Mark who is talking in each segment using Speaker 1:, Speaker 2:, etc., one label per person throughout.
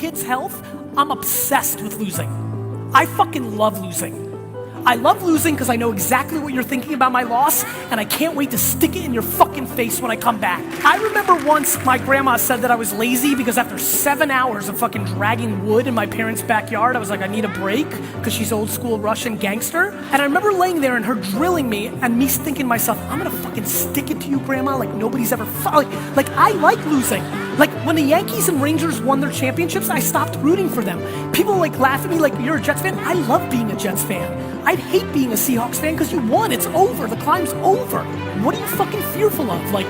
Speaker 1: kids' health, I'm obsessed with losing. I fucking love losing. I love losing because I know exactly what you're thinking about my loss, and I can't wait to stick it in your fucking face when I come back. I remember once my grandma said that I was lazy because after 7 hours of fucking dragging wood in my parents' backyard, I was like, I need a break, because she's old school Russian gangster. And I remember laying there and her drilling me, and me thinking to myself, I'm gonna fucking stick it to you, grandma, like nobody's ever like I like losing. Like when the Yankees and Rangers won their championships, I stopped rooting for them. People like laugh at me like, you're a Jets fan? I love being a Jets fan. I'd hate being a Seahawks fan because you won, it's over, the climb's over. What are you fucking fearful of? Like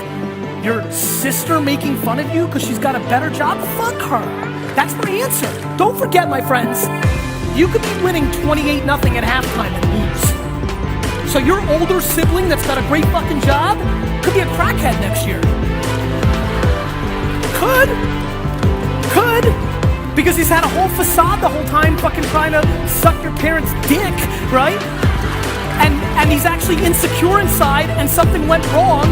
Speaker 1: your sister making fun of you because she's got a better job? Fuck her. That's my answer. Don't forget, my friends, you could be winning 28-0 at halftime and lose. So your older sibling that's got a great fucking job could be a crackhead next year. Could. Because he's had a whole facade the whole time fucking trying to suck your parents' dick, right? And he's actually insecure inside and something went wrong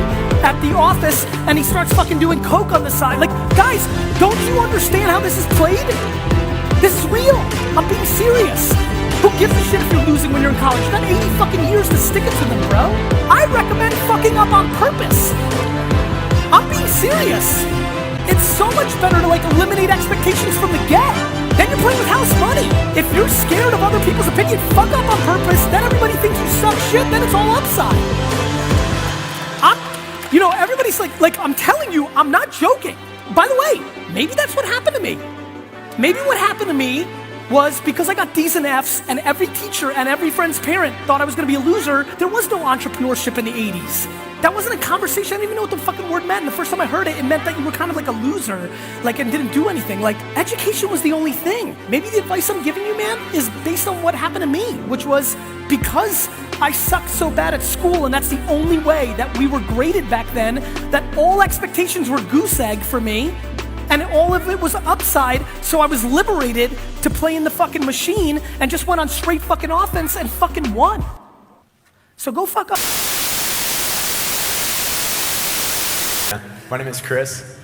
Speaker 1: at the office and he starts fucking doing coke on the side. Like, guys, don't you understand how this is played? This is real. I'm being serious. Who gives a shit if you're losing when you're in college? You got 80 fucking years to stick it to them, bro. I recommend fucking up on purpose. I'm being serious. It's so much better to like eliminate expectations from the get. Then you're playing with house money. If you're scared of other people's opinion, fuck up on purpose, then everybody thinks you suck shit, then it's all upside. Everybody's like, I'm telling you, I'm not joking. By the way, maybe that's what happened to me. Maybe what happened to me was because I got D's and F's and every teacher and every friend's parent thought I was gonna be a loser. There was no entrepreneurship in the 80s. That wasn't a conversation. I didn't even know what the fucking word meant. And the first time I heard it, it meant that you were kind of like a loser, like, and didn't do anything. Like, education was the only thing. Maybe the advice I'm giving you, man, is based on what happened to me, which was because I sucked so bad at school, and that's the only way that we were graded back then, that all expectations were goose egg for me, and all of it was upside, so I was liberated to play in the fucking machine and just went on straight fucking offense and fucking won. So go fuck up.
Speaker 2: My name is Chris.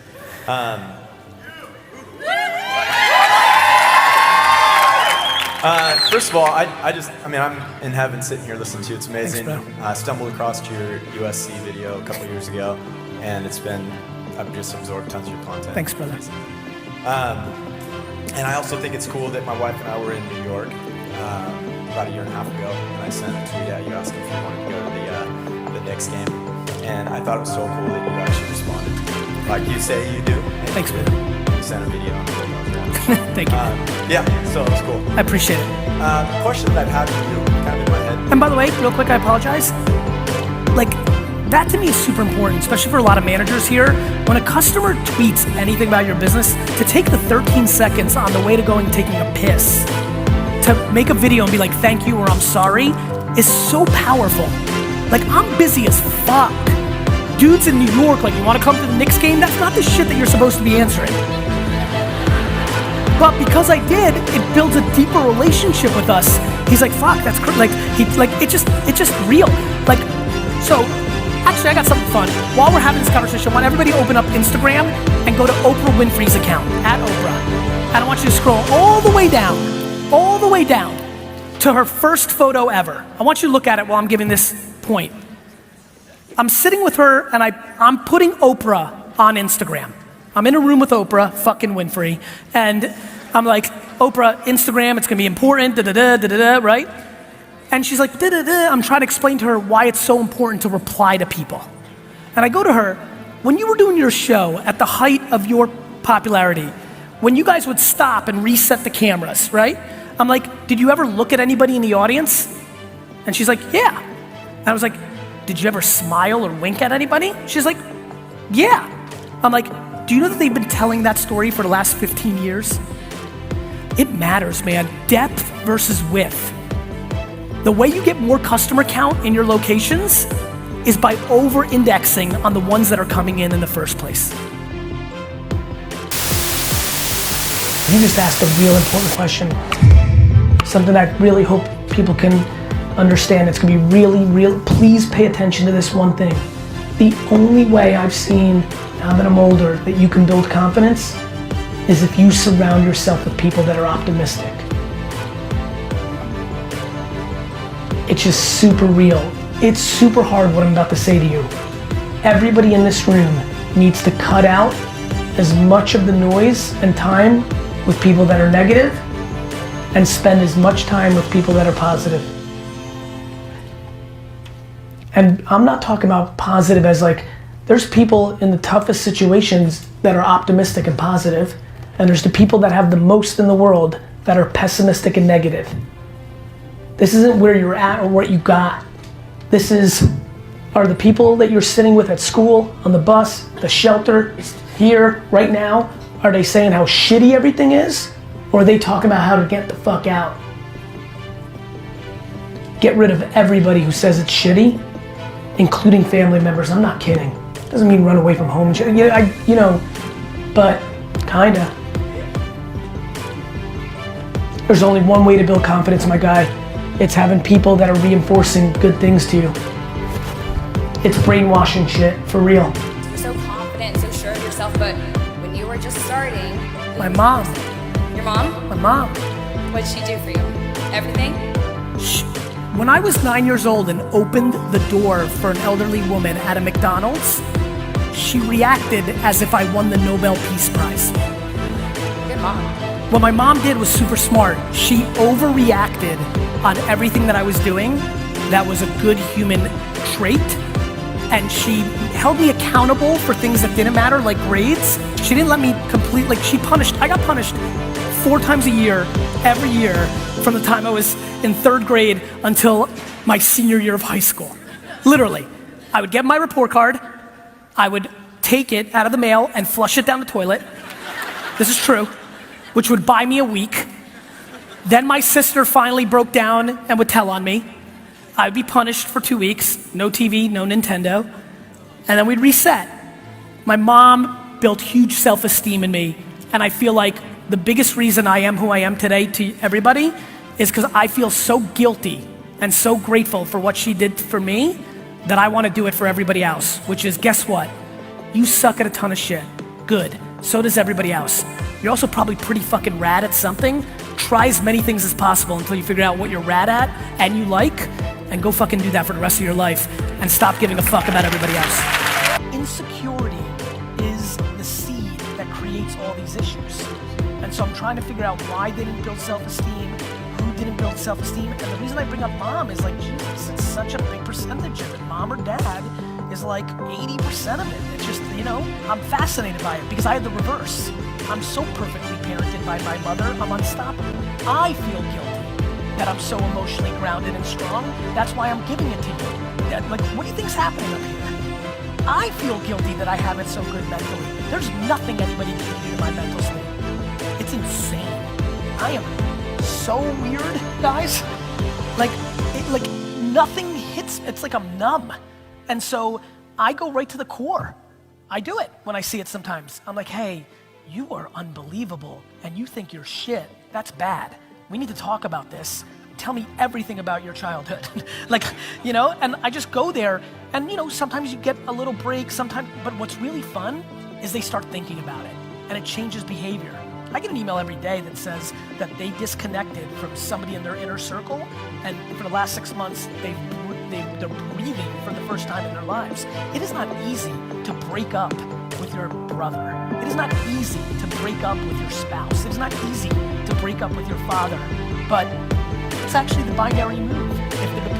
Speaker 2: First of all, I'm in heaven sitting here listening to you. It's amazing.
Speaker 1: Thanks,
Speaker 2: I stumbled across your USC video a couple years ago, and I've just absorbed tons of your content.
Speaker 1: Thanks, brother.
Speaker 2: And I also think it's cool that my wife and I were in New York about a year and a half ago, and I sent a tweet at you asking if you wanted to go to the Knicks game. And I thought it was so cool that you actually responded. Like you say you do.
Speaker 1: Thanks, man.
Speaker 2: You sent a video.
Speaker 1: Thank you.
Speaker 2: Yeah, so it was cool.
Speaker 1: I appreciate it.
Speaker 2: Question that I've had for you, kind of in my head.
Speaker 1: And by the way, real quick, I apologize. Like, that to me is super important, especially for a lot of managers here. When a customer tweets anything about your business, to take the 13 seconds on the way to going taking a piss, to make a video and be like, thank you or I'm sorry, is so powerful. Like, I'm busy as fuck. Dudes in New York, like, you wanna come to the Knicks game? That's not the shit that you're supposed to be answering. But because I did, it builds a deeper relationship with us. He's like, fuck, that's like, it's just real. Like, so, actually, I got something fun. While we're having this conversation, I want everybody to open up Instagram and go to Oprah Winfrey's account, @Oprah. And I want you to scroll all the way down to her first photo ever. I want you to look at it while I'm giving this point. I'm sitting with her and I'm putting Oprah on Instagram. I'm in a room with Oprah fucking Winfrey, and I'm like, Oprah, Instagram, it's gonna be important, right? And she's like, I'm trying to explain to her why it's so important to reply to people. And I go to her, when you were doing your show at the height of your popularity, when you guys would stop and reset the cameras, right? I'm like, did you ever look at anybody in the audience? And she's like, yeah. And I was like, did you ever smile or wink at anybody? She's like, yeah. I'm like, do you know that they've been telling that story for the last 15 years? It matters, man. Depth versus width. The way you get more customer count in your locations is by over-indexing on the ones that are coming in the first place. You just asked a real important question. Something I really hope people can understand. It's gonna be really real. Please pay attention to this one thing. The only way I've seen, now that I'm older, that you can build confidence is if you surround yourself with people that are optimistic. It's just super real. It's super hard what I'm about to say to you. Everybody in this room needs to cut out as much of the noise and time with people that are negative and spend as much time with people that are positive. And I'm not talking about positive as like, there's people in the toughest situations that are optimistic and positive, and there's the people that have the most in the world that are pessimistic and negative. This isn't where you're at or what you got. This are the people that you're sitting with at school, on the bus, the shelter, here, right now. Are they saying how shitty everything is? Or are they talking about how to get the fuck out? Get rid of everybody who says it's shitty, including family members. I'm not kidding. Doesn't mean run away from home and shit. Yeah, but kinda. There's only one way to build confidence, my guy. It's having people that are reinforcing good things to you. It's brainwashing shit, for real.
Speaker 3: You're so confident, so sure of yourself, but when you were just starting...
Speaker 1: My mom.
Speaker 3: Your mom?
Speaker 1: My mom.
Speaker 3: What'd she do for you? Everything?
Speaker 1: When I was 9 years old and opened the door for an elderly woman at a McDonald's, she reacted as if I won the Nobel Peace Prize.
Speaker 3: Good mom.
Speaker 1: What my mom did was super smart. She overreacted on everything that I was doing that was a good human trait, and she held me accountable for things that didn't matter, like grades. She didn't let me I got punished 4 times a year, every year, from the time I was in 3rd grade until my senior year of high school. Literally. I would get my report card, I would take it out of the mail and flush it down the toilet. This is true. Which would buy me a week. Then my sister finally broke down and would tell on me. I would be punished for 2 weeks, no TV, no Nintendo, and then we'd reset. My mom built huge self-esteem in me, and I feel like the biggest reason I am who I am today to everybody is because I feel so guilty and so grateful for what she did for me that I want to do it for everybody else, which is, guess what? You suck at a ton of shit. Good. So does everybody else. You're also probably pretty fucking rad at something. Try as many things as possible until you figure out what you're rad at and you like, and go fucking do that for the rest of your life and stop giving a fuck about everybody else. Insecurity is the seed that creates all these issues. And so I'm trying to figure out why they didn't build self-esteem, who didn't build self-esteem, and the reason I bring up mom is like, Jesus, it's such a big percentage of it. Mom or dad is like 80% of it. It's just, I'm fascinated by it because I had the reverse. I'm so perfectly parented by my mother, I'm unstoppable. I feel guilty that I'm so emotionally grounded and strong. That's why I'm giving it to you. Like, what do you think's happening up here? I feel guilty that I have it so good mentally. There's nothing anybody can do to my mental state. It's insane. I am so weird, guys. Like nothing hits, it's like I'm numb. And so I go right to the core. I do it when I see it sometimes. I'm like, hey, you are unbelievable and you think you're shit. That's bad. We need to talk about this. Tell me everything about your childhood. And I just go there and, sometimes you get a little break sometimes, but what's really fun is they start thinking about it and it changes behavior. I get an email every day that says that they disconnected from somebody in their inner circle, and for the last 6 months, they're breathing for the first time in their lives. It is not easy to break up with your brother. It is not easy to break up with your spouse. It is not easy to break up with your father, but it's actually the binary move. If the